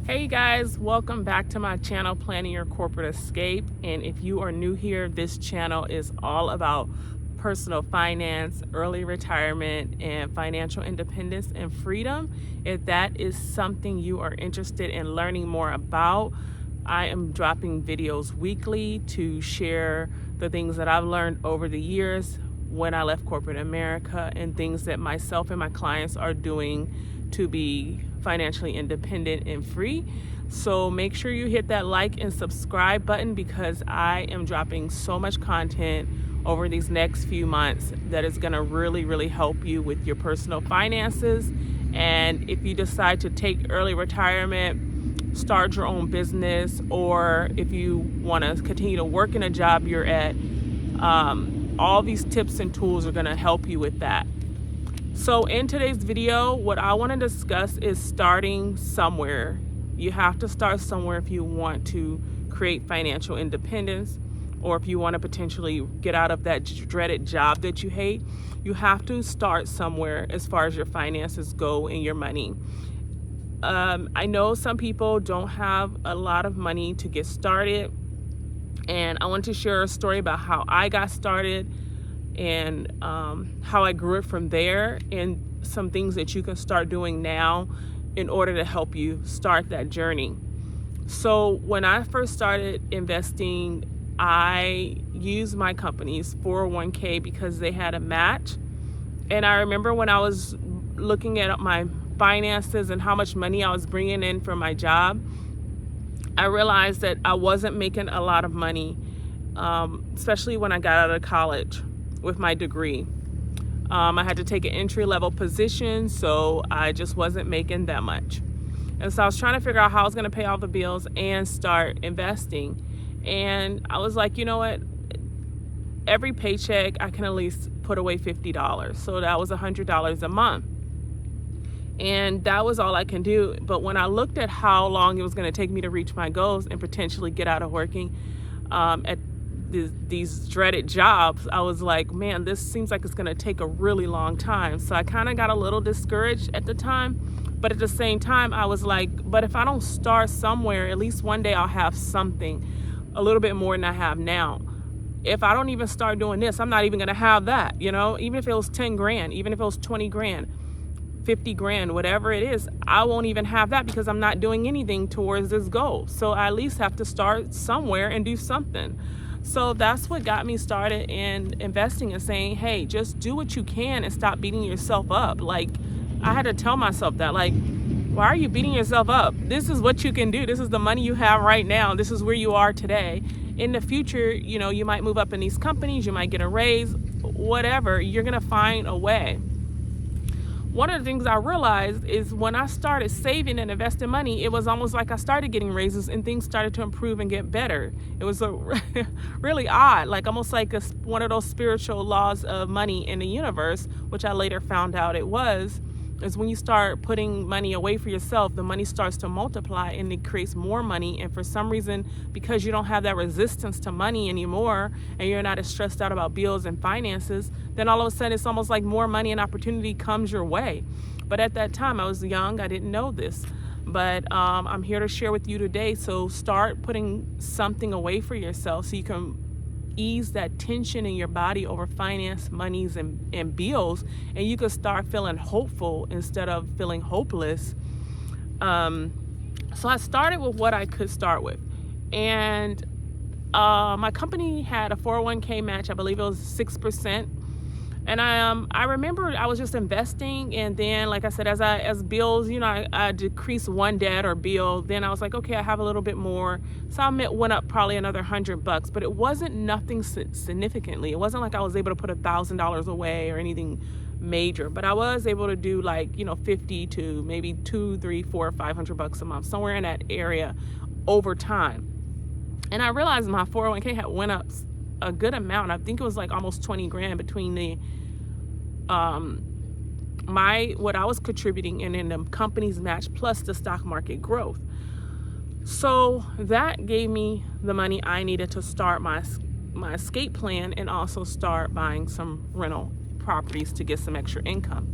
Hey guys, welcome back to my channel, Planning Your Corporate Escape. And if you are new here, this channel is all about personal finance, early retirement, and financial independence and freedom. If that is something you are interested in learning more about, I am dropping videos weekly to share the things that I've learned over the years when I left corporate America and things that myself and my clients are doing to be financially independent and free. So make sure you hit that like and subscribe button because I am dropping so much content over these next few months that is going to really help you with your personal finances. And if you decide to take early retirement, start your own business, or if you want to continue to work in a job you're at, all these tips and tools are going to help you with that. So in today's video, what I want to discuss is starting somewhere. You have to start somewhere if you want to create financial independence, or if you want to potentially get out of that dreaded job that you hate. You have to start somewhere as far as your finances go and your money. I know some people don't have a lot of money to get started, and I want to share a story about how I got started and how I grew it from there, and some things that you can start doing now in order to help you start that journey. So when I first started investing, I used my company's 401k because they had a match. And I remember when I was looking at my finances and how much money I was bringing in from my job, I realized that I wasn't making a lot of money, especially when I got out of college with my degree. I had to take an entry-level position, so I just wasn't making that much. And so I was trying to figure out how I was going to pay all the bills and start investing. And I was like, you know what? Every paycheck, I can at least put away $50. So that was $100 a month. And that was all I can do. But when I looked at how long it was going to take me to reach my goals and potentially get out of working at these dreaded jobs, I was like, man, this seems like it's going to take a really long time. So I kind of got a little discouraged at the time. But at the same time, I was like, but if I don't start somewhere, at least one day I'll have something a little bit more than I have now. If I don't even start doing this, I'm not even going to have that, you know, even if it was 10 grand, even if it was 20 grand, 50 grand, whatever it is, I won't even have that because I'm not doing anything towards this goal. So I at least have to start somewhere and do something. So that's what got me started in investing and saying, hey, just do what you can and stop beating yourself up. Like, I had to tell myself that, like, why are you beating yourself up? This is what you can do. This is the money you have right now. This is where you are today. In the future, you know, you might move up in these companies, you might get a raise, whatever. You're going to find a way. One of the things I realized is when I started saving and investing money, it was almost like I started getting raises and things started to improve and get better. It was really odd, like almost like one of those spiritual laws of money in the universe, which I later found out it was, is when you start putting money away for yourself, the money starts to multiply and it creates more money. And for some reason, because you don't have that resistance to money anymore and you're not as stressed out about bills and finances, then all of a sudden it's almost like more money and opportunity comes your way. But at that time, I was young, I didn't know this. But I'm here to share with you today. So start putting something away for yourself so you can ease that tension in your body over finance, monies, and bills, and you can start feeling hopeful instead of feeling hopeless. So I started with what I could start with, and my company had a 401k match. I believe it was 6%. And I remember I was just investing, and then, like I said, as bills, you know, I decreased one debt or bill. Then I was like, okay, I have a little bit more, so I went up probably another $100, but it wasn't nothing significantly. It wasn't like I was able to put $1,000 away or anything major, but I was able to do, like, you know, 50 to maybe $200, $300, $400, $500 a month, somewhere in that area over time. And I realized my 401k had went up a good amount. I think it was like almost 20 grand between the what I was contributing and in the company's match plus the stock market growth. So that gave me the money I needed to start my escape plan and also start buying some rental properties to get some extra income.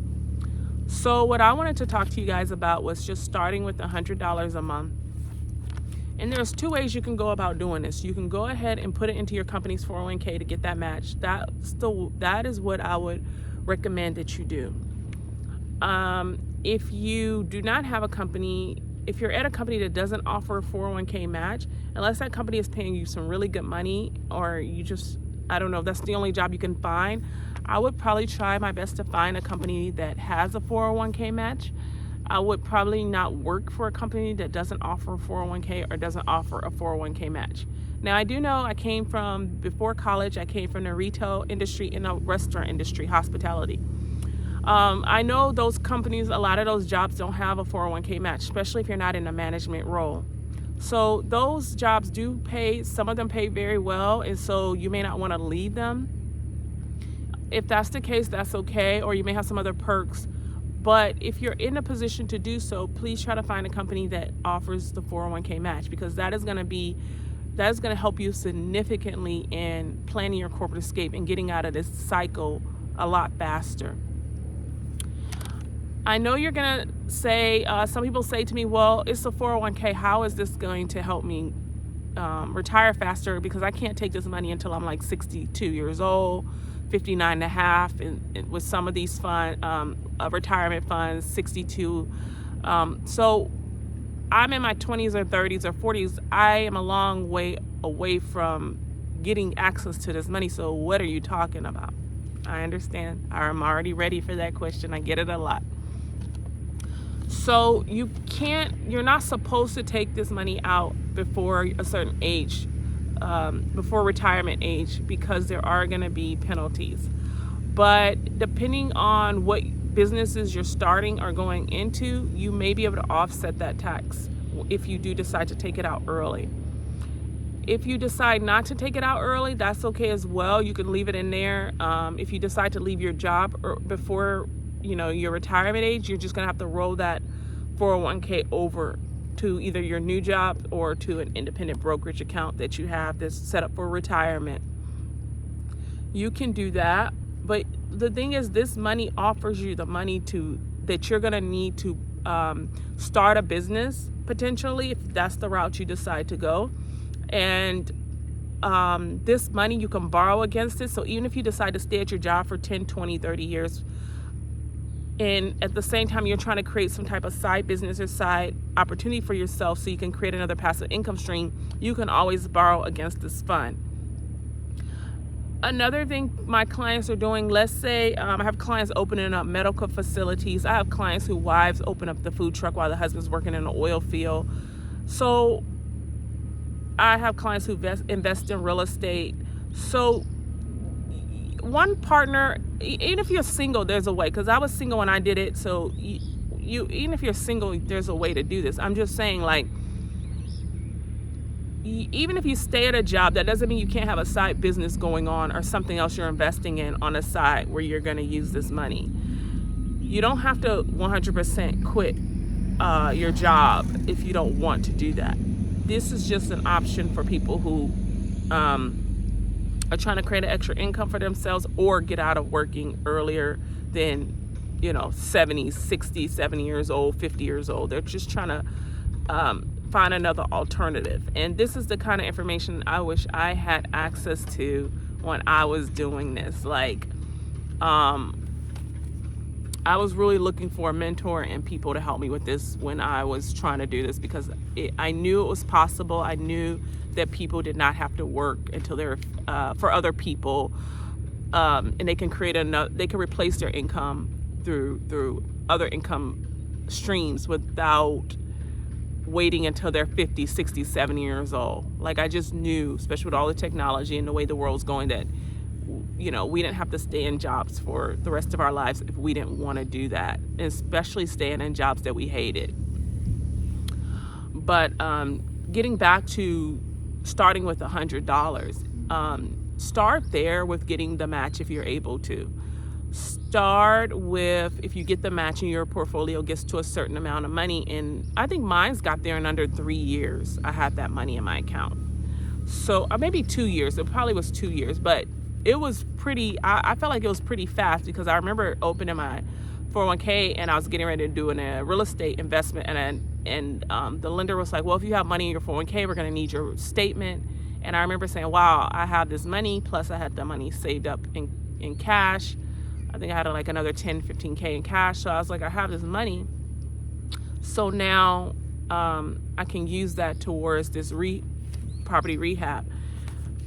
So what I wanted to talk to you guys about was just starting with $100 a month. And there's two ways you can go about doing this. You can go ahead and put it into your company's 401k to get that match. That is what I would recommend that you do. If you do not have a company, if you're at a company that doesn't offer a 401k match, unless that company is paying you some really good money, or you just, I don't know, if that's the only job you can find, I would probably try my best to find a company that has a 401k match. I would probably not work for a company that doesn't offer a 401k or doesn't offer a 401k match. Now, I do know before college, I came from the retail industry and the restaurant industry, hospitality. I know those companies, a lot of those jobs don't have a 401k match, especially if you're not in a management role. So those jobs do pay, some of them pay very well, and so you may not want to leave them. If that's the case, that's okay, or you may have some other perks. But if you're in a position to do so, please try to find a company that offers the 401k match, because that is going to help you significantly in planning your corporate escape and getting out of this cycle a lot faster. I know you're going to say, some people say to me, well, it's a 401k. How is this going to help me retire faster? Because I can't take this money until I'm like 62 years old, 59 and a half, and with some of these retirement funds, 62. So I'm in my 20s or 30s or 40s. I am a long way away from getting access to this money. So what are you talking about? I understand. I'm already ready for that question. I get it a lot. So you're not supposed to take this money out before a certain age, before retirement age, because there are going to be penalties. But depending on what businesses you're starting or going into, you may be able to offset that tax if you do decide to take it out early. If you decide not to take it out early, that's okay as well. You can leave it in there. If you decide to leave your job before your retirement age, you're just going to have to roll that 401k over to either your new job or to an independent brokerage account that you have that's set up for retirement. You can do that, but the thing is, this money offers you the money that you're going to need to start a business, potentially, if that's the route you decide to go. And this money you can borrow against it. So even if you decide to stay at your job for 10, 20, 30 years, and at the same time you're trying to create some type of side business or side opportunity for yourself so you can create another passive income stream, you can always borrow against this fund. Another thing my clients are doing, let's say I have clients opening up medical facilities. I have clients whose wives open up the food truck while the husband's working in the oil field. So I have clients who invest in real estate. So one partner, even if you're single, there's a way, because I was single when I did it. So you even if you're single, there's a way to do this. I'm just saying, like, even if you stay at a job, that doesn't mean you can't have a side business going on or something else you're investing in on the side where you're going to use this money. You don't have to 100% quit your job if you don't want to do that. This is just an option for people who are trying to create an extra income for themselves or get out of working earlier than 70 years old, 50 years old. They're just trying to find another alternative. And this is the kind of information I wish I had access to when I was doing this. Like, I was really looking for a mentor and people to help me with this when I was trying to do this, because I knew it was possible. I knew that people did not have to work until they're for other people, and they can replace their income through other income streams without waiting until they're 50, 60, 70 years old. Like, I just knew, especially with all the technology and the way the world's going, that we didn't have to stay in jobs for the rest of our lives if we didn't want to do that, especially staying in jobs that we hated. But getting back to starting with $100, start there with getting the match if you're able to. Start with, if you get the match and your portfolio gets to a certain amount of money, and I think mine's got there in under 3 years. I had that money in my account. So maybe 2 years. It probably was 2 years, but it was pretty, I felt like it was pretty fast, because I remember opening my 401k, and I was getting ready to do a real estate investment, and the lender was like, well, if you have money in your 401k, we're going to need your statement. And I remember saying, wow, I have this money, plus I had the money saved up in cash. I think I had like another 10-15k in cash. So I was like, I have this money, so now I can use that towards this property rehab.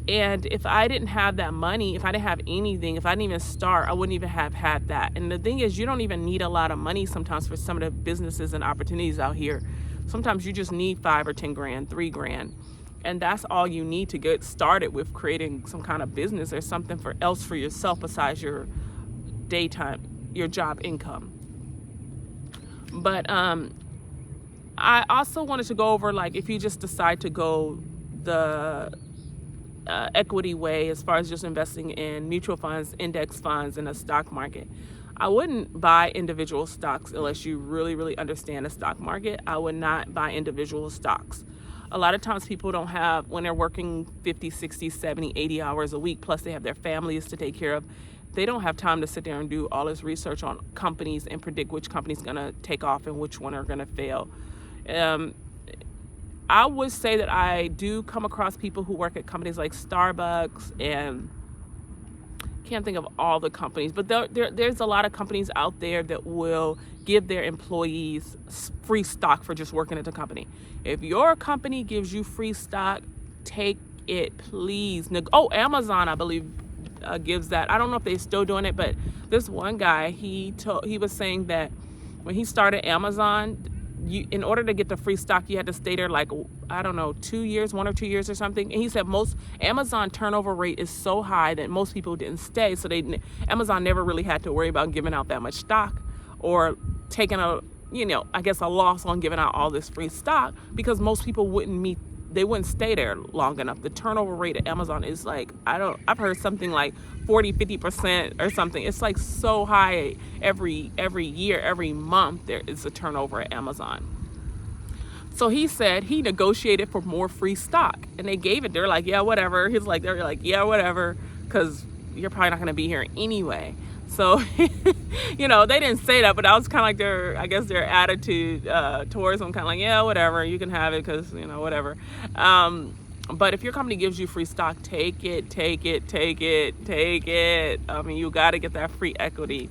And if I didn't have that money, if I didn't have anything, if I didn't even start, I wouldn't even have had that. And the thing is, you don't even need a lot of money sometimes for some of the businesses and opportunities out here. Sometimes you just need 5 or 10 grand, 3 grand. And that's all you need to get started with creating some kind of business or something else for yourself besides your your job income. But I also wanted to go over, like, if you just decide to go the equity way, as far as just investing in mutual funds, index funds, and a stock market. I wouldn't buy individual stocks unless you really, really understand the stock market. I would not buy individual stocks. A lot of times people don't have, when they're working 50, 60, 70, 80 hours a week, plus they have their families to take care of, they don't have time to sit there and do all this research on companies and predict which company's going to take off and which one are going to fail. I would say that I do come across people who work at companies like Starbucks, and can't think of all the companies, but there's a lot of companies out there that will give their employees free stock for just working at the company. If your company gives you free stock, take it, please. Amazon, I believe, gives that. I don't know if they're still doing it, but this one guy, he was saying that when he started Amazon, in order to get the free stock, you had to stay there like, I don't know, 2 years, 1 or 2 years or something. And he said most Amazon turnover rate is so high that most people didn't stay. So Amazon never really had to worry about giving out that much stock or taking a loss on giving out all this free stock, because most people wouldn't stay there long enough. The turnover rate at Amazon is like, I've heard something like 40-50% or something. It's like so high every year, every month there is a turnover at Amazon. So he said he negotiated for more free stock, and they gave it. They're like, yeah, whatever. They're like, yeah, whatever, because you're probably not going to be here anyway. So, they didn't say that, but that was kind of like their attitude towards them, kind of like, yeah, whatever, you can have it because, whatever. But if your company gives you free stock, take it. I mean, you got to get that free equity.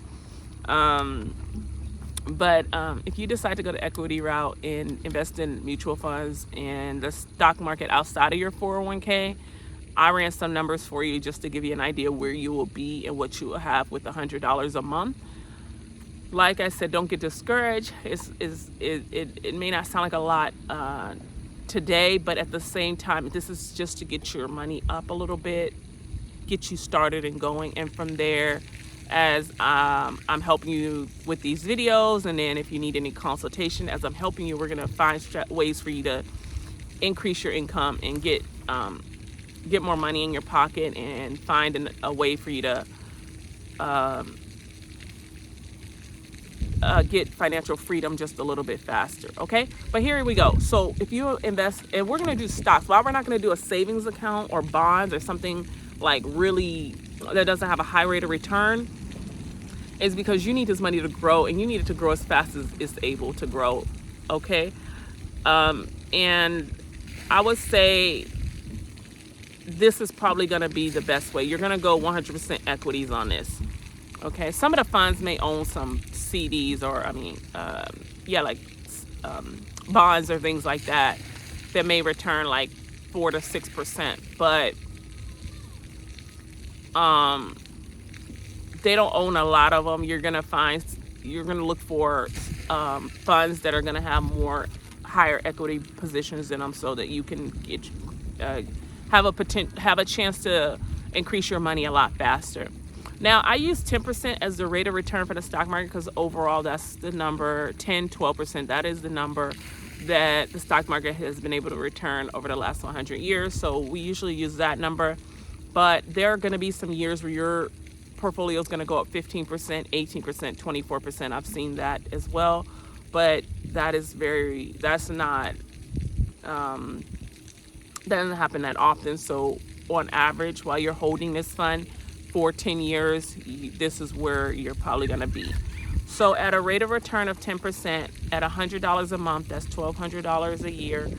But if you decide to go the equity route and invest in mutual funds and the stock market outside of your 401k, I ran some numbers for you just to give you an idea where you will be and what you will have with $100 a month. Like I said, don't get discouraged. It may not sound like a lot today, but at the same time, this is just to get your money up a little bit, get you started and going. And from there, as I'm helping you with these videos, and then if you need any consultation as I'm helping you, we're going to find ways for you to increase your income and get more money in your pocket and find a way for you to get financial freedom just a little bit faster. Okay, but here we go. So if you invest, and we're going to do stocks, why we're not going to do a savings account or bonds or something like really that doesn't have a high rate of return, is because you need this money to grow, and you need it to grow as fast as it's able to grow. Okay, and I would say this is probably going to be the best way. You're going to go 100% equities on this. Okay, some of the funds may own some CDs or bonds or things like that may return like 4 to 6%, but they don't own a lot of them. You're going to look for funds that are going to have more higher equity positions in them, so that you can have a chance to increase your money a lot faster. Now, I use 10% as the rate of return for the stock market because overall that's the number. 10-12%, that is the number that the stock market has been able to return over the last 100 years. So we usually use that number, but there are going to be some years where your portfolio is going to go up 15%, 18%, 24%. I've seen that as well, but that doesn't happen that often. So on average, while you're holding this fund for 10 years, this is where you're probably going to be. So at a rate of return of 10%, at $100 a month, that's $1,200 a year.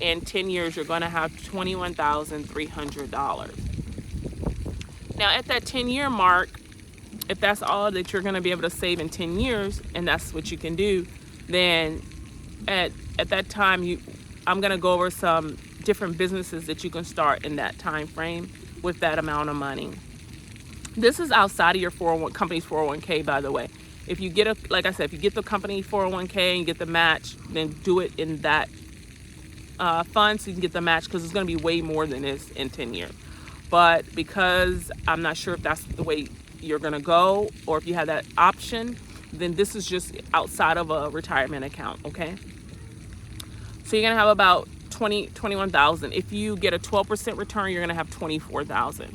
In 10 years, you're going to have $21,300. Now, at that 10-year mark, if that's all that you're going to be able to save in 10 years, and that's what you can do, then at that time, I'm going to go over some different businesses that you can start in that time frame with that amount of money. This is outside of your company's 401k, by the way. If you get like I said, if you get the company 401k and you get the match, then do it in that fund so you can get the match, because it's going to be way more than this in 10 years. But because I'm not sure if that's the way you're going to go, or if you have that option, then this is just outside of a retirement account, okay? So you're going to have about $21,000. If you get a 12% return, you're going to have $24,000.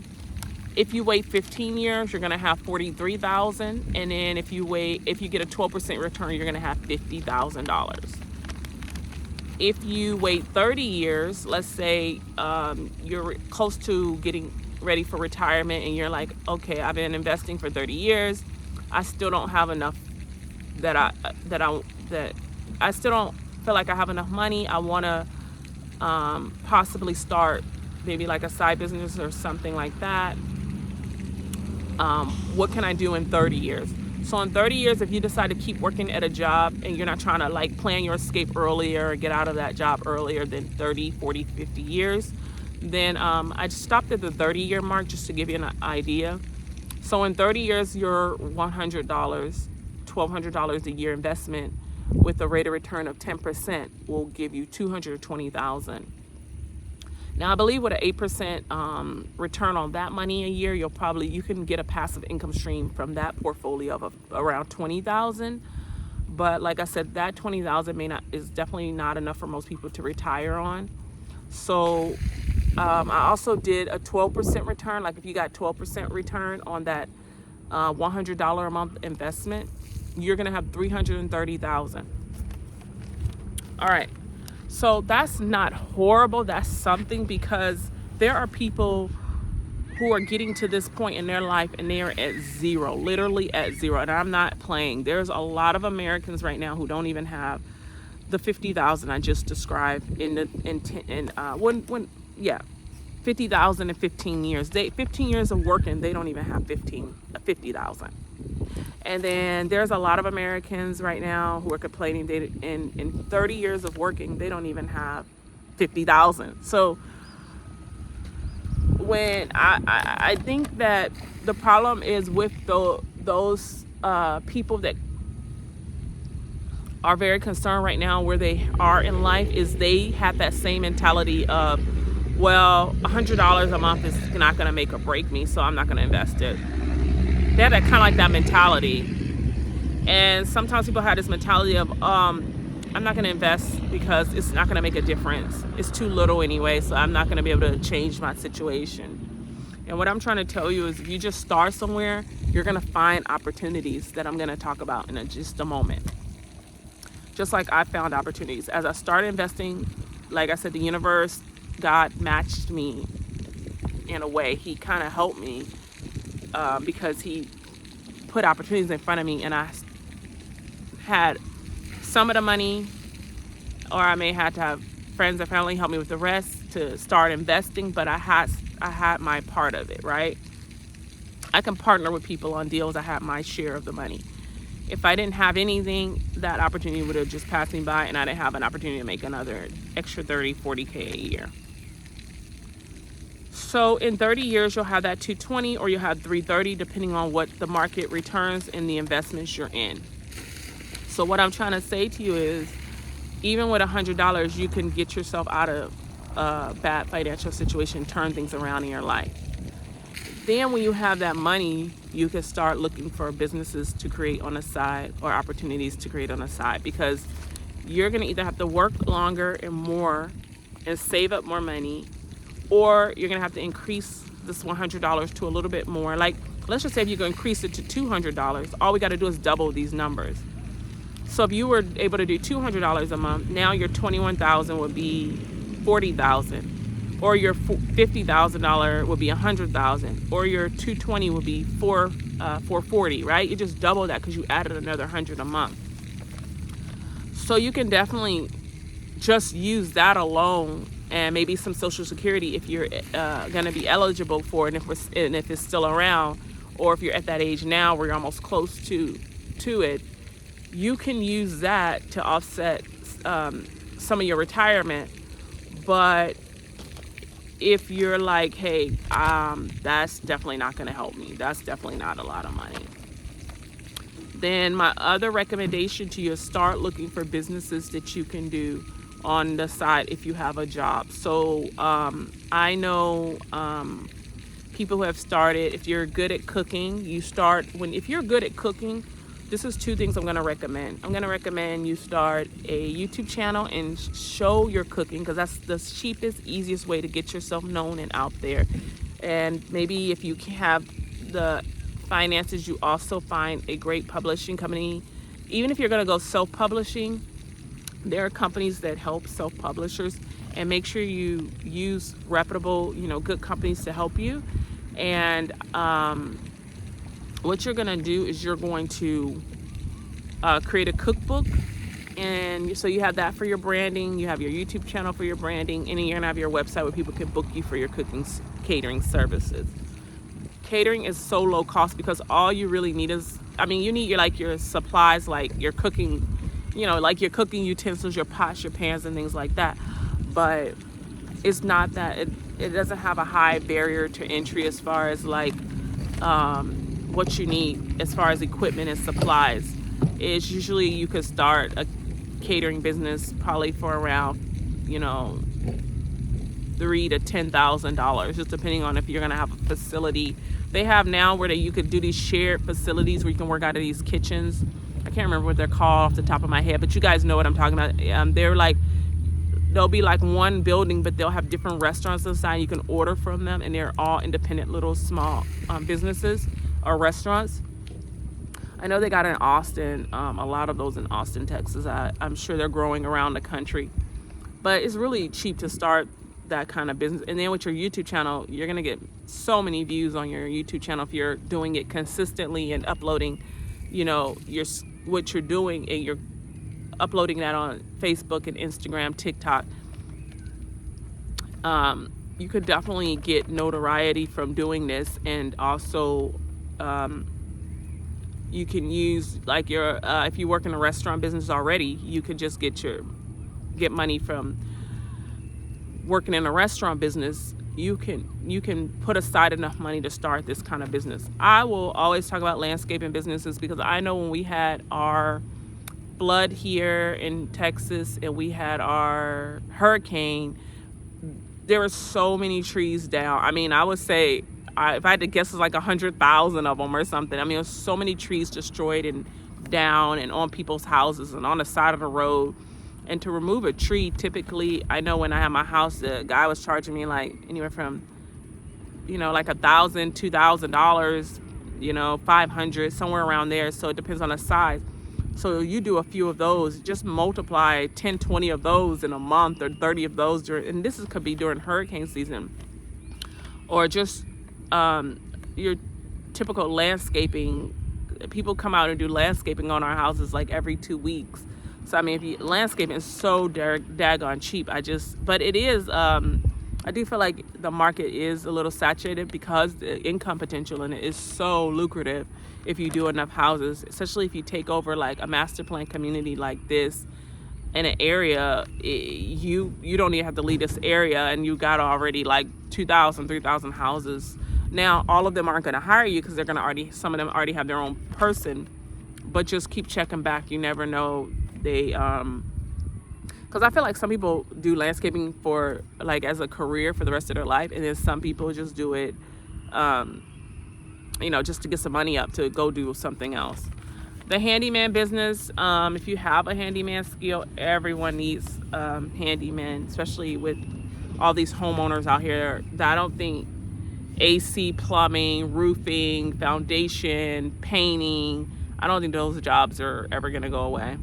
If you wait 15 years, you're going to have $43,000. And then if you get a 12% return, you're going to have $50,000. If you wait 30 years, let's say you're close to getting ready for retirement and you're like, okay, I've been investing for 30 years. I still don't have enough that I still don't feel like I have enough money. I want to possibly start maybe like a side business or something like that. What can I do in 30 years? So in 30 years, if you decide to keep working at a job and you're not trying to like plan your escape earlier or get out of that job earlier than 30, 40, 50 years, then I just stopped at the 30-year mark just to give you an idea. So in 30 years, your $100, $1,200 a year investment with a rate of return of 10% will give you $220,000. Now, I believe with an 8% return on that money a year, you can get a passive income stream from that portfolio of around $20,000. But like I said, that $20,000 is definitely not enough for most people to retire on. So I also did a 12% return. Like if you got 12% return on that $100 a month investment, you're gonna have $330,000. All right. So that's not horrible. That's something, because there are people who are getting to this point in their life and they are at zero, literally at zero. And I'm not playing. There's a lot of Americans right now who don't even have the 50,000 I just described 50,000 in 15 years. 15 years of working, they don't even have 50,000. And then there's a lot of Americans right now who are complaining in 30 years of working, they don't even have 50,000. So when I think that the problem is with those people that are very concerned right now where they are in life, is they have that same mentality of, well, $100 a month is not going to make or break me, so I'm not going to invest it. They have that kind of like that mentality. And sometimes people have this mentality of, I'm not going to invest because it's not going to make a difference. It's too little anyway, so I'm not going to be able to change my situation. And what I'm trying to tell you is, if you just start somewhere, you're going to find opportunities that I'm going to talk about in just a moment. Just like I found opportunities. As I started investing, like I said, the universe, God matched me in a way. He kind of helped me because he put opportunities in front of me, and I had some of the money, or I may have to have friends or family help me with the rest to start investing, but I had my part of it, right? I can partner with people on deals. I had my share of the money. If I didn't have anything, that opportunity would have just passed me by, and I didn't have an opportunity to make another extra 30, 40K a year. So in 30 years, you'll have that 220 or you'll have 330, depending on what the market returns and the investments you're in. So what I'm trying to say to you is, even with $100, you can get yourself out of a bad financial situation, turn things around in your life. Then when you have that money, you can start looking for businesses to create on the side or opportunities to create on the side, because you're going to either have to work longer and more and save up more money, or you're going to have to increase this $100 to a little bit more. Like, let's just say if you're going to increase it to $200, all we got to do is double these numbers. So if you were able to do $200 a month, now your $21,000 would be $40,000. or your $50,000 will be $100,000, or your 220 will be 440, right? You just double that because you added another 100 a month. So you can definitely just use that alone, and maybe some Social Security if you're going to be eligible for it, and if it's still around, or if you're at that age now where you're almost close to it, you can use that to offset some of your retirement. But if you're like, hey, that's definitely not going to help me, that's definitely not a lot of money, then my other recommendation to you is start looking for businesses that you can do on the side if you have a job. So I know people who have started, if you're good at cooking, if you're good at cooking, this is two things I'm going to recommend. I'm going to recommend you start a YouTube channel and show your cooking, because that's the cheapest, easiest way to get yourself known and out there. And maybe if you have the finances, you also find a great publishing company. Even if you're going to go self-publishing, there are companies that help self-publishers, and make sure you use reputable, good companies to help you. And what you're going to do is you're going to create a cookbook, and so you have that for your branding, you have your YouTube channel for your branding, and then you're going to have your website where people can book you for your catering services. Catering is so low cost because all you really need is, you need your supplies, like your cooking, like your cooking utensils, your pots, your pans, and things like that. But it's not that, it doesn't have a high barrier to entry as far as what you need as far as equipment and supplies. It's usually you could start a catering business probably for around $3,000 to $10,000, just depending on if you're going to have a facility. They have now where you could do these shared facilities where you can work out of these kitchens. I can't remember what they're called off the top of my head, but you guys know what I'm talking about. They'll be like one building, but they'll have different restaurants inside. You can order from them, and they're all independent little small businesses or restaurants. I know they got in Austin, a lot of those in Austin, Texas. I'm sure they're growing around the country, but it's really cheap to start that kind of business. And then with your YouTube channel, you're gonna get so many views on your YouTube channel if you're doing it consistently and uploading, what you're doing, and you're uploading that on Facebook and Instagram, TikTok. You could definitely get notoriety from doing this, and also you can use if you work in a restaurant business already, you could just get money from working in a restaurant business. You can put aside enough money to start this kind of business. I will always talk about landscaping businesses because I know when we had our flood here in Texas and we had our hurricane, there were so many trees down. I would say, if I had to guess, it's like 100,000 of them or something. There's so many trees destroyed and down and on people's houses and on the side of the road. And to remove a tree, typically, I know when I had my house, the guy was charging me anywhere from, like $1,000, $2,000, $500, somewhere around there. So it depends on the size. So you do a few of those, just multiply 10, 20 of those in a month, or 30 of those and this could be during hurricane season, or just your typical landscaping. People come out and do landscaping on our houses like every 2 weeks. So landscaping is so daggone cheap. But it is, I do feel like the market is a little saturated because the income potential in it is so lucrative if you do enough houses, especially if you take over like a master plan community like this in an area. You don't even have to leave this area, and you got already like 2,000, 3,000 houses. Now, all of them aren't going to hire you because some of them already have their own person, but just keep checking back. You never know. Because I feel like some people do landscaping for as a career for the rest of their life, and then some people just do it just to get some money up to go do something else. The handyman business, if you have a handyman skill, everyone needs handyman, especially with all these homeowners out here that I don't think AC, plumbing, roofing, foundation, painting, I don't think those jobs are ever going to go away.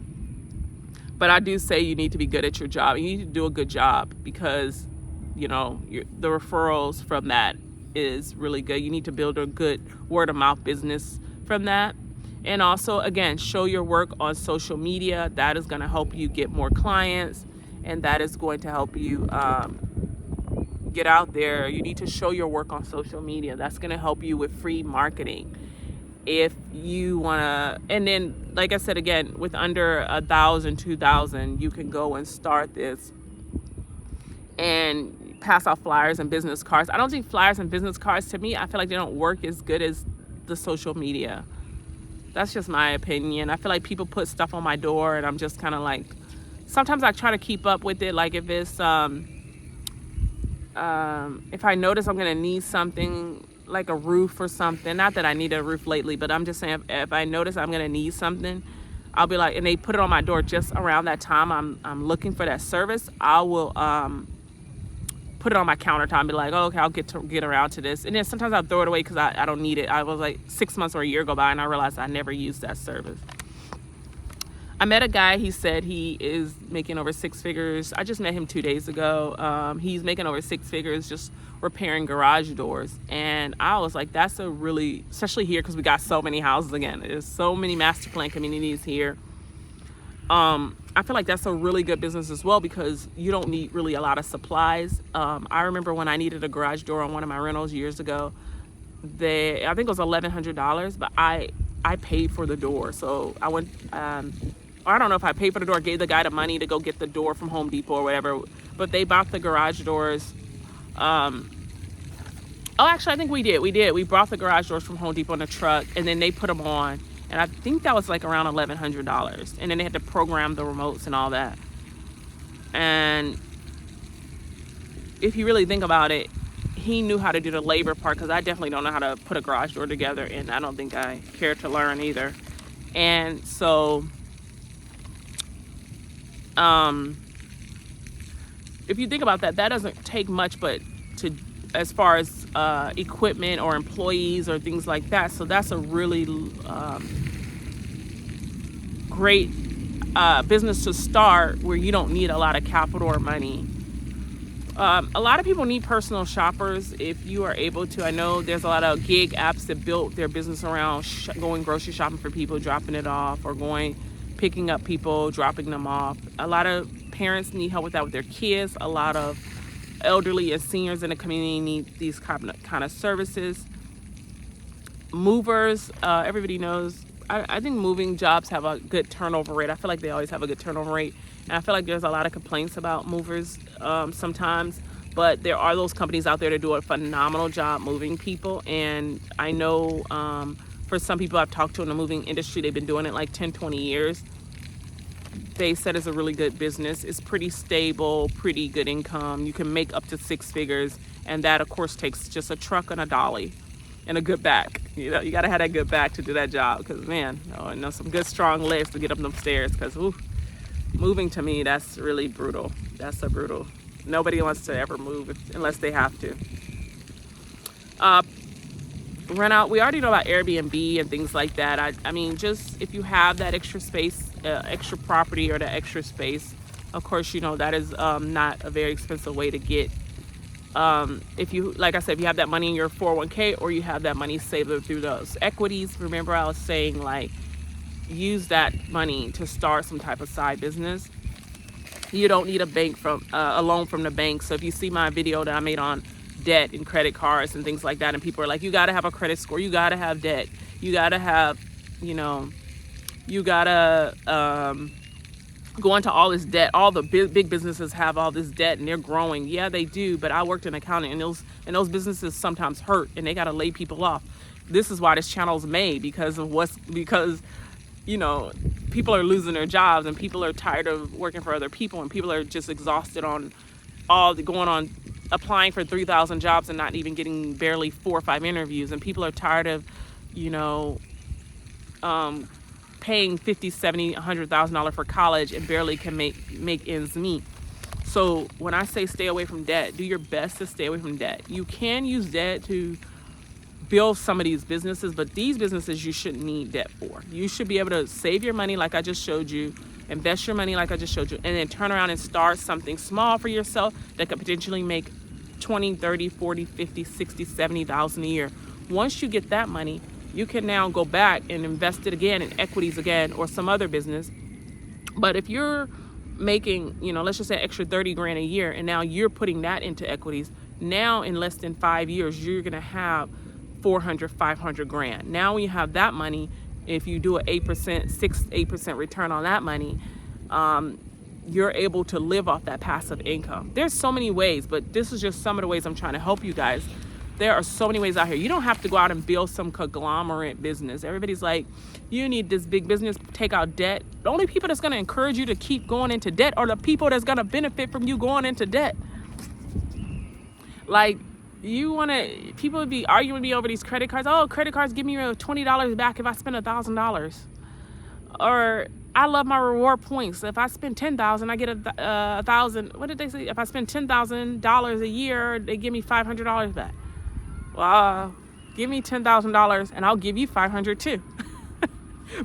But I do say you need to be good at your job. You need to do a good job, because the referrals from that is really good. You need to build a good word of mouth business from that. And also, again, show your work on social media. That is going to help you get more clients, and that is going to help you get out there. You need to show your work on social media. That's going to help you with free marketing. If you want to, and then, like I said, again, with under 1,000, 2,000, you can go and start this and pass out flyers and business cards. I don't think flyers and business cards, to me, I feel like they don't work as good as the social media. That's just my opinion. I feel like people put stuff on my door, and I'm just kind of like, sometimes I try to keep up with it. Like if it's, if I notice I'm going to need something, like a roof or something, not that I need a roof lately, but I'm just saying, if I notice I'm going to need something, I'll be like, and they put it on my door just around that time I'm looking for that service, I will put it on my countertop and be like, oh, okay, I'll get around to this. And then sometimes I'll throw it away because I don't need it. I was like 6 months or a year go by and I realized I never used that service. I met a guy, he said he is making over 6 figures. I just met him 2 days ago. He's making over 6 figures just repairing garage doors. And I was like, that's a really, especially here because we got so many houses again. There's so many master plan communities here. I feel like that's a really good business as well because you don't need really a lot of supplies. I remember when I needed a garage door on one of my rentals years ago, I think it was $1,100, but I paid for the door. So I went, I don't know if I paid for the door, gave the guy the money to go get the door from Home Depot or whatever, but they bought the garage doors. Actually, I think we did. We brought the garage doors from Home Depot in a truck, and then they put them on. And I think that was like around $1,100. And then they had to program the remotes and all that. And if you really think about it, he knew how to do the labor part because I definitely don't know how to put a garage door together, and I don't think I care to learn either. And so, if you think about that, that doesn't take much, but as far as equipment or employees or things like that. So that's a really great business to start where you don't need a lot of capital or money. A lot of people need personal shoppers if you are able to. I know there's a lot of gig apps that built their business around going grocery shopping for people, dropping it off, or picking up people, dropping them off. A lot of parents need help with that with their kids. A lot of elderly and seniors in the community need these kind of services. Movers, everybody knows. I think moving jobs have a good turnover rate. I feel like they always have a good turnover rate. And I feel like there's a lot of complaints about movers sometimes. But there are those companies out there that do a phenomenal job moving people. And I know for some people I've talked to in the moving industry, they've been doing it like 10, 20 years. They said it's a really good business. It's pretty stable, pretty good income. You can make up to 6 figures. And that, of course, takes just a truck and a dolly and a good back. You know, you got to have that good back to do that job. Because, man, some good, strong legs to get up them stairs. Because, moving to me, that's really brutal. That's so brutal. Nobody wants to ever move unless they have to. Rent out. We already know about Airbnb and things like that. I mean, just if you have that extra space, extra property or the extra space, of course, that is not a very expensive way to get. If you, like I said, if you have that money in your 401k or you have that money saved through those equities, remember I was saying use that money to start some type of side business. You don't need a loan from the bank. So if you see my video that I made on debt and credit cards and things like that, and people are like, you got to have a credit score, you got to have debt, you got to have, you got to go into all this debt. All the big businesses have all this debt and they're growing. Yeah, they do. But I worked in accounting, and those businesses sometimes hurt and they got to lay people off. This is why this channel is made, because people are losing their jobs and people are tired of working for other people, and people are just exhausted on applying for 3,000 jobs and not even getting barely 4 or 5 interviews. And people are tired of, paying $50,000, $70,000, $100,000 for college and barely can make ends meet. So when I say stay away from debt, do your best to stay away from debt. You can use debt to build some of these businesses, but these businesses you shouldn't need debt for. You should be able to save your money like I just showed you, invest your money like I just showed you, and then turn around and start something small for yourself that could potentially make 20, 30, 40, 50, 60, 70,000 a year. Once you get that money, you can now go back and invest it again in equities again or some other business. But if you're making, let's just say extra 30 grand a year, and now you're putting that into equities, now in less than 5 years, you're going to have 400, 500 grand. Now when you have that money, if you do an 8%, 8% return on that money, you're able to live off that passive income. There's so many ways, but this is just some of the ways I'm trying to help you guys. There are so many ways out here. You don't have to go out and build some conglomerate business. Everybody's like, you need this big business, take out debt. The only people that's going to encourage you to keep going into debt are the people that's going to benefit from you going into debt. Like, people would be arguing with me over these credit cards. Oh, credit cards give me $20 back if I spend $1,000. Or I love my reward points. If I spend $10,000, I get $1,000. What did they say? If I spend $10,000 a year, they give me $500 back. Well, give me $10,000 and I'll give you $500 too.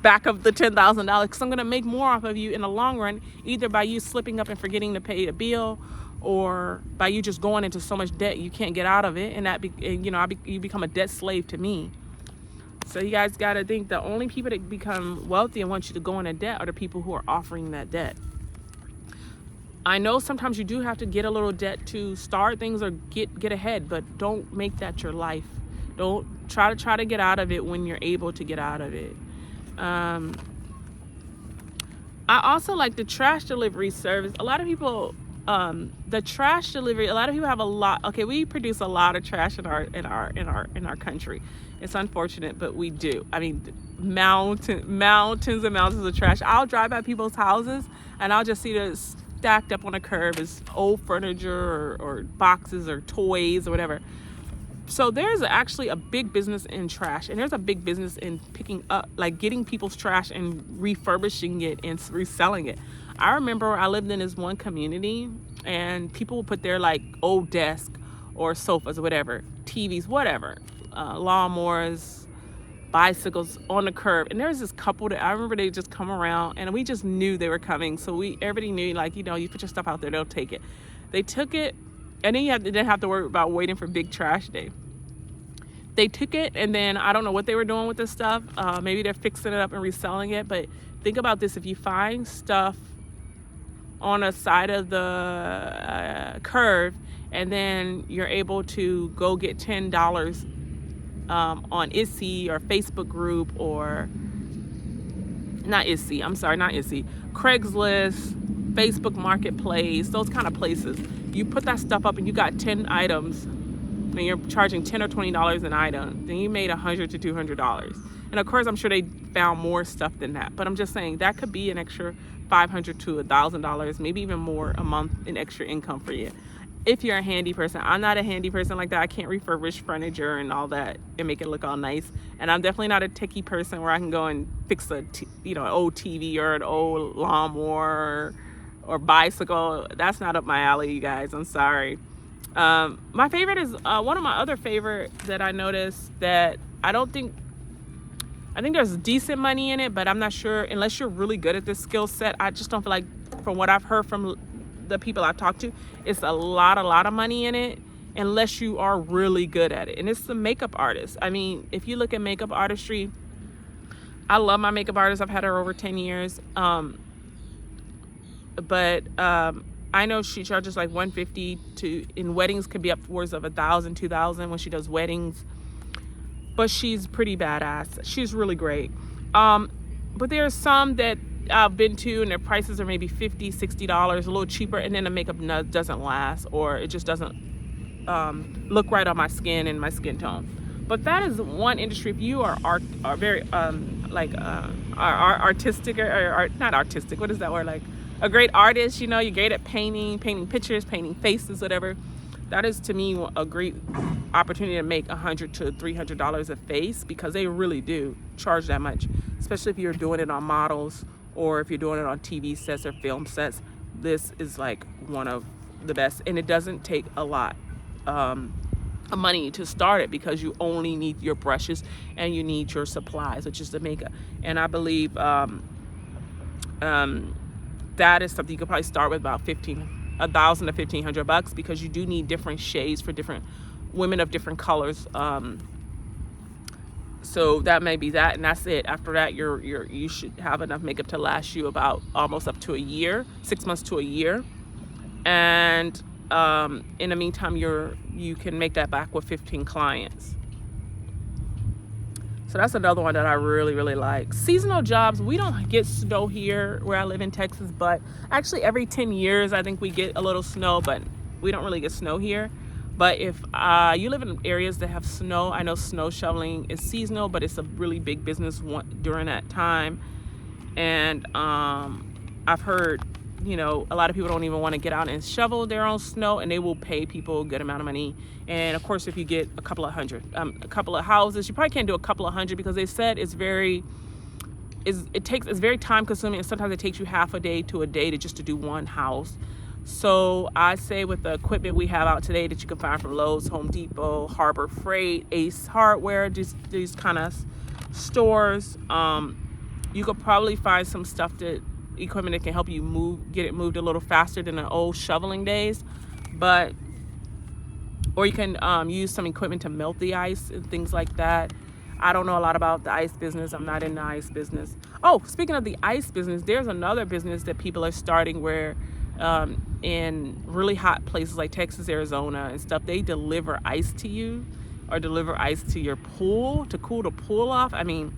Back of the $10,000, because I'm going to make more off of you in the long run, either by you slipping up and forgetting to pay a bill, or by you just going into so much debt you can't get out of it, and you become a debt slave to me. So you guys got to think the only people that become wealthy and want you to go into debt are the people who are offering that debt. I know sometimes you do have to get a little debt to start things or get ahead, but don't make that your life. Don't try to get out of it when you're able to get out of it. I also like the trash delivery service. A lot of people, the trash delivery, a lot of people have a lot. Okay, we produce a lot of trash in our country. It's unfortunate, but we do. I mean, mountains and mountains of trash. I'll drive by people's houses and I'll just see this stacked up on a curb as old furniture or boxes or toys or whatever. So there's actually a big business in trash, and there's a big business in picking up, like getting people's trash and refurbishing it and reselling it. I remember I lived in this one community, and people would put their like old desk or sofas or whatever, TVs, whatever, lawnmowers, bicycles on the curb. And there's this couple that I remember they just come around, and we just knew they were coming. So everybody knew, like, you put your stuff out there, they'll take it. They took it, and then you didn't have to worry about waiting for big trash day. They took it, and then I don't know what they were doing with this stuff. Maybe they're fixing it up and reselling it. But think about this: if you find stuff on the side of the curve, and then you're able to go get $10 on Etsy or Facebook group, or not Etsy, Craigslist, Facebook Marketplace, those kind of places. You put that stuff up and you got 10 items and you're charging $10 or $20 an item, then you made $100 to $200. And of course, I'm sure they found more stuff than that, but I'm just saying that could be an extra $500 to $1,000, maybe even more a month in extra income for you. If you're a handy person. I'm not a handy person like that. I can't refurbish furniture and all that and make it look all nice. And I'm definitely not a techie person where I can go and fix an old TV or an old lawnmower or bicycle. That's not up my alley, you guys. I'm sorry. My favorite is one of my other favorite that I noticed that I think there's decent money in it, but I'm not sure unless you're really good at this skill set. I just don't feel like, from what I've heard from the people I've talked to, it's a lot of money in it unless you are really good at it. And it's the makeup artist. I mean, if you look at makeup artistry, I love my makeup artist. I've had her over 10 years. But I know she charges like $150 in weddings, could be upwards of $1,000, $2,000 when she does weddings. But she's pretty badass. She's really great. But there's some that I've been to and their prices are maybe $50, $60, a little cheaper, and then the makeup doesn't last, or it just doesn't look right on my skin and my skin tone. But that is one industry. If you are very artistic or not artistic, what is that word, like a great artist, you're great at painting pictures, painting faces, whatever. That is, to me, a great opportunity to make $100 to $300 a face, because they really do charge that much, especially if you're doing it on models or if you're doing it on TV sets or film sets. This is like one of the best, and it doesn't take a lot of money to start it, because you only need your brushes and you need your supplies, which is the makeup. And I believe that is something you could probably start with about $15 $1,000 to $1,500 because you do need different shades for different women of different colors. So that may be that, and that's it. After that, you should have enough makeup to last you about almost up to a year, 6 months to a year. And in the meantime, you can make that back with 15 clients. So that's another one that I really, really like. Seasonal jobs, we don't get snow here where I live in Texas, but actually every 10 years, I think we get a little snow, but we don't really get snow here. But if you live in areas that have snow, I know snow shoveling is seasonal, but it's a really big business during that time. And I've heard, a lot of people don't even want to get out and shovel their own snow, and they will pay people a good amount of money. And of course, if you get a couple of houses, you probably can't do a couple of hundred because they said it's very time consuming, and sometimes it takes you half a day to a day to do one house. So I say with the equipment we have out today that you can find from Lowe's, Home Depot, Harbor Freight, Ace Hardware, these kind of stores, you could probably find some equipment that can help you get it moved a little faster than the old shoveling days. Or you can use some equipment to melt the ice and things like that. I don't know a lot about the ice business. I'm not in the ice business. Oh, speaking of the ice business, there's another business that people are starting where in really hot places like Texas, Arizona and stuff, they deliver ice to you or deliver ice to your pool to cool the pool off. I mean,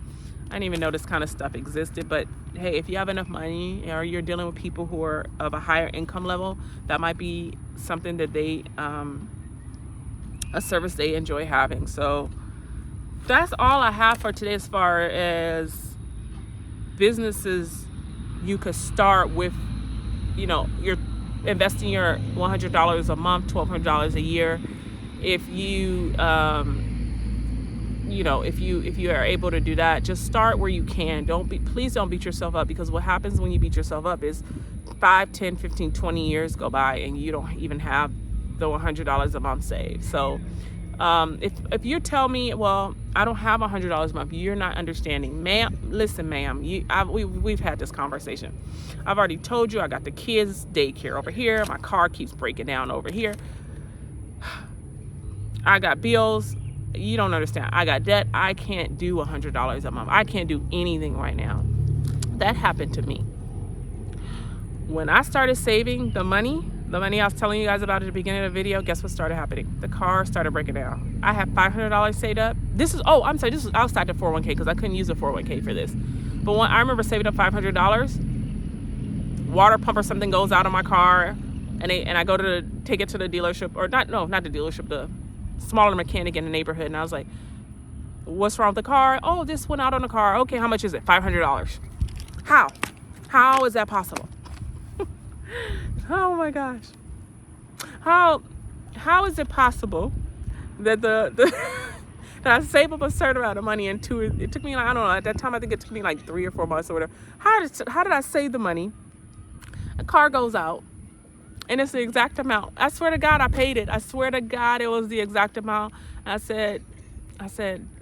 I didn't even know this kind of stuff existed, but hey, if you have enough money or you're dealing with people who are of a higher income level, that might be something that a service they enjoy having. So that's all I have for today as far as businesses you could start with. You're investing your $100 a month, $1,200 a year. If you if you are able to do that, just start where you can. Please don't beat yourself up, because what happens when you beat yourself up is 5, 10, 15, 20 years go by and you don't even have the $100 a month saved. So if you tell me, well, I don't have $100 a month, you're not understanding. Ma'am, listen, ma'am, we've had this conversation. I've already told you I got the kids' daycare over here. My car keeps breaking down over here. I got bills. You don't understand. I got debt. I can't do $100 a month. I can't do anything right now. That happened to me. When I started saving the money I was telling you guys about at the beginning of the video, guess what started happening? The car started breaking down. I have $500 saved up. This is outside the 401k because I couldn't use the 401k for this. But when I remember saving up $500, water pump or something goes out of my car, and I go to take it to the dealership, or not the dealership, the smaller mechanic in the neighborhood, and I was like, what's wrong with the car? Oh, this went out on the car. Okay, how much is it? $500. How is that possible? Oh my gosh. How is it possible that that I save up a certain amount of money, and it took me, I don't know, at that time I think it took me like 3 or 4 months or whatever. How did I save the money? A car goes out and it's the exact amount. I swear to God I paid it. I swear to God it was the exact amount. I said,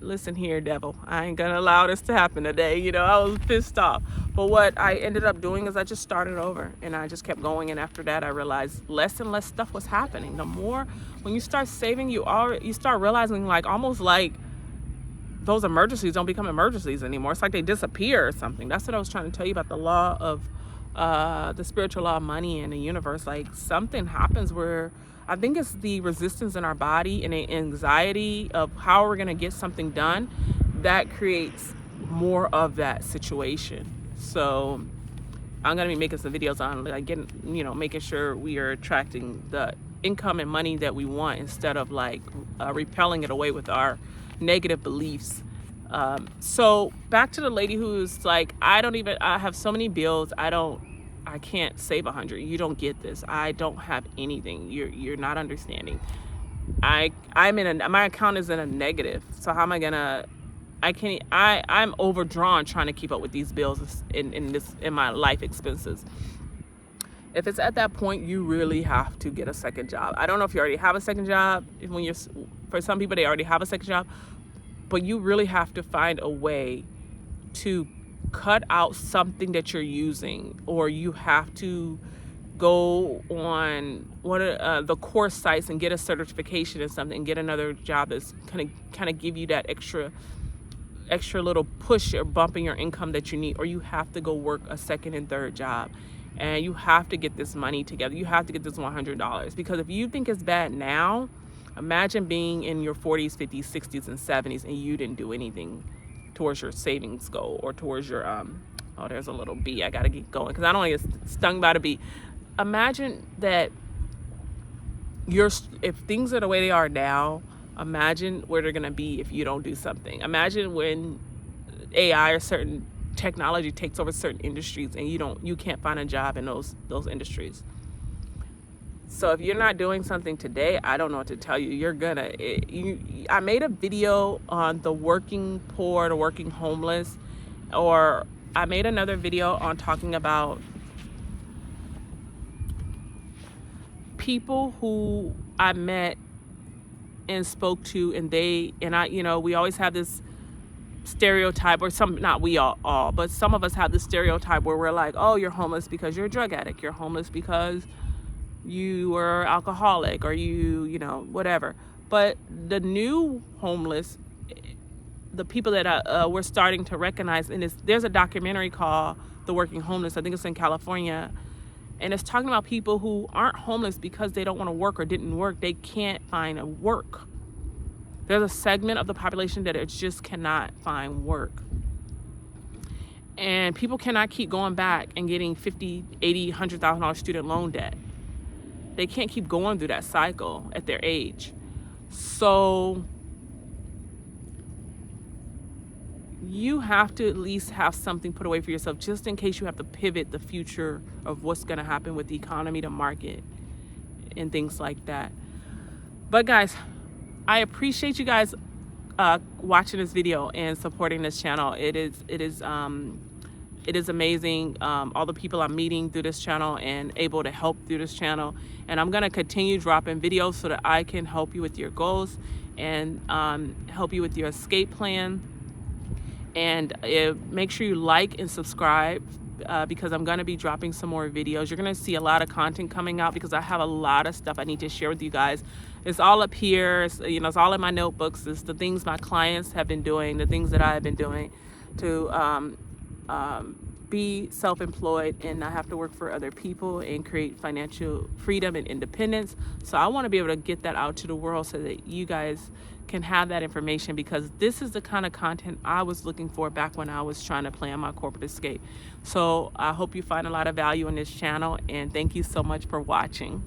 listen here, devil, I ain't gonna allow this to happen today. I was pissed off. But what I ended up doing is I just started over, and I just kept going. And after that, I realized less and less stuff was happening. The more, when you start saving, you start realizing almost like those emergencies don't become emergencies anymore. It's like they disappear or something. That's what I was trying to tell you about the law of the spiritual law of money in the universe. Like, something happens where I think it's the resistance in our body and the anxiety of how we're going to get something done that creates more of that situation. So I'm going to be making some videos on making sure we are attracting the income and money that we want, instead of repelling it away with our negative beliefs. So back to the lady who's like, I have so many bills. I can't save 100. You don't get this. I don't have anything. You're not understanding. My account is in a negative. So how am I gonna? I'm overdrawn trying to keep up with these bills in my life expenses. If it's at that point, you really have to get a second job. I don't know if you already have a second job. For some people, they already have a second job, but you really have to find a way to cut out something that you're using, or you have to go on one of the course sites and get a certification in something, and get another job that's kind of give you that extra little push or bump in your income that you need, or you have to go work a second and third job, and you have to get this money together. You have to get this $100, because if you think it's bad now, imagine being in your 40s, 50s, 60s, and 70s and you didn't do anything towards your savings goal or towards your oh, there's a little bee. I gotta get going because I don't want to get stung by the bee. Imagine that if things are the way they are now, imagine where they're gonna be if you don't do something. Imagine when AI or certain technology takes over certain industries and you can't find a job in those industries. So if you're not doing something today, I don't know what to tell you. You're gonna. I made a video on the working poor, the working homeless, or I made another video on talking about people who I met and spoke to, and I, we always have this stereotype, or not we all, but some of us have this stereotype where we're like, oh, you're homeless because you're a drug addict. You're homeless because you were alcoholic, or whatever. But the new homeless, the people that we're starting to recognize, and there's a documentary called The Working Homeless. I think it's in California. And it's talking about people who aren't homeless because they don't want to work or didn't work. They can't find a work. There's a segment of the population that it just cannot find work. And people cannot keep going back and getting $50,000, $80,000, $100,000 student loan debt. They can't keep going through that cycle at their age. So you have to at least have something put away for yourself, just in case you have to pivot the future of what's going to happen with the economy, the market, and things like that. But guys, I appreciate you guys watching this video and supporting this channel. It is amazing, all the people I'm meeting through this channel and able to help through this channel. And I'm going to continue dropping videos so that I can help you with your goals and help you with your escape plan. And make sure you like and subscribe because I'm going to be dropping some more videos. You're going to see a lot of content coming out because I have a lot of stuff I need to share with you guys. It's all up here. It's all in my notebooks. It's the things my clients have been doing, the things that I have been doing to be self-employed and not have to work for other people and create financial freedom and independence. So I want to be able to get that out to the world so that you guys can have that information, because this is the kind of content I was looking for back when I was trying to plan my corporate escape. So I hope you find a lot of value in this channel, and thank you so much for watching.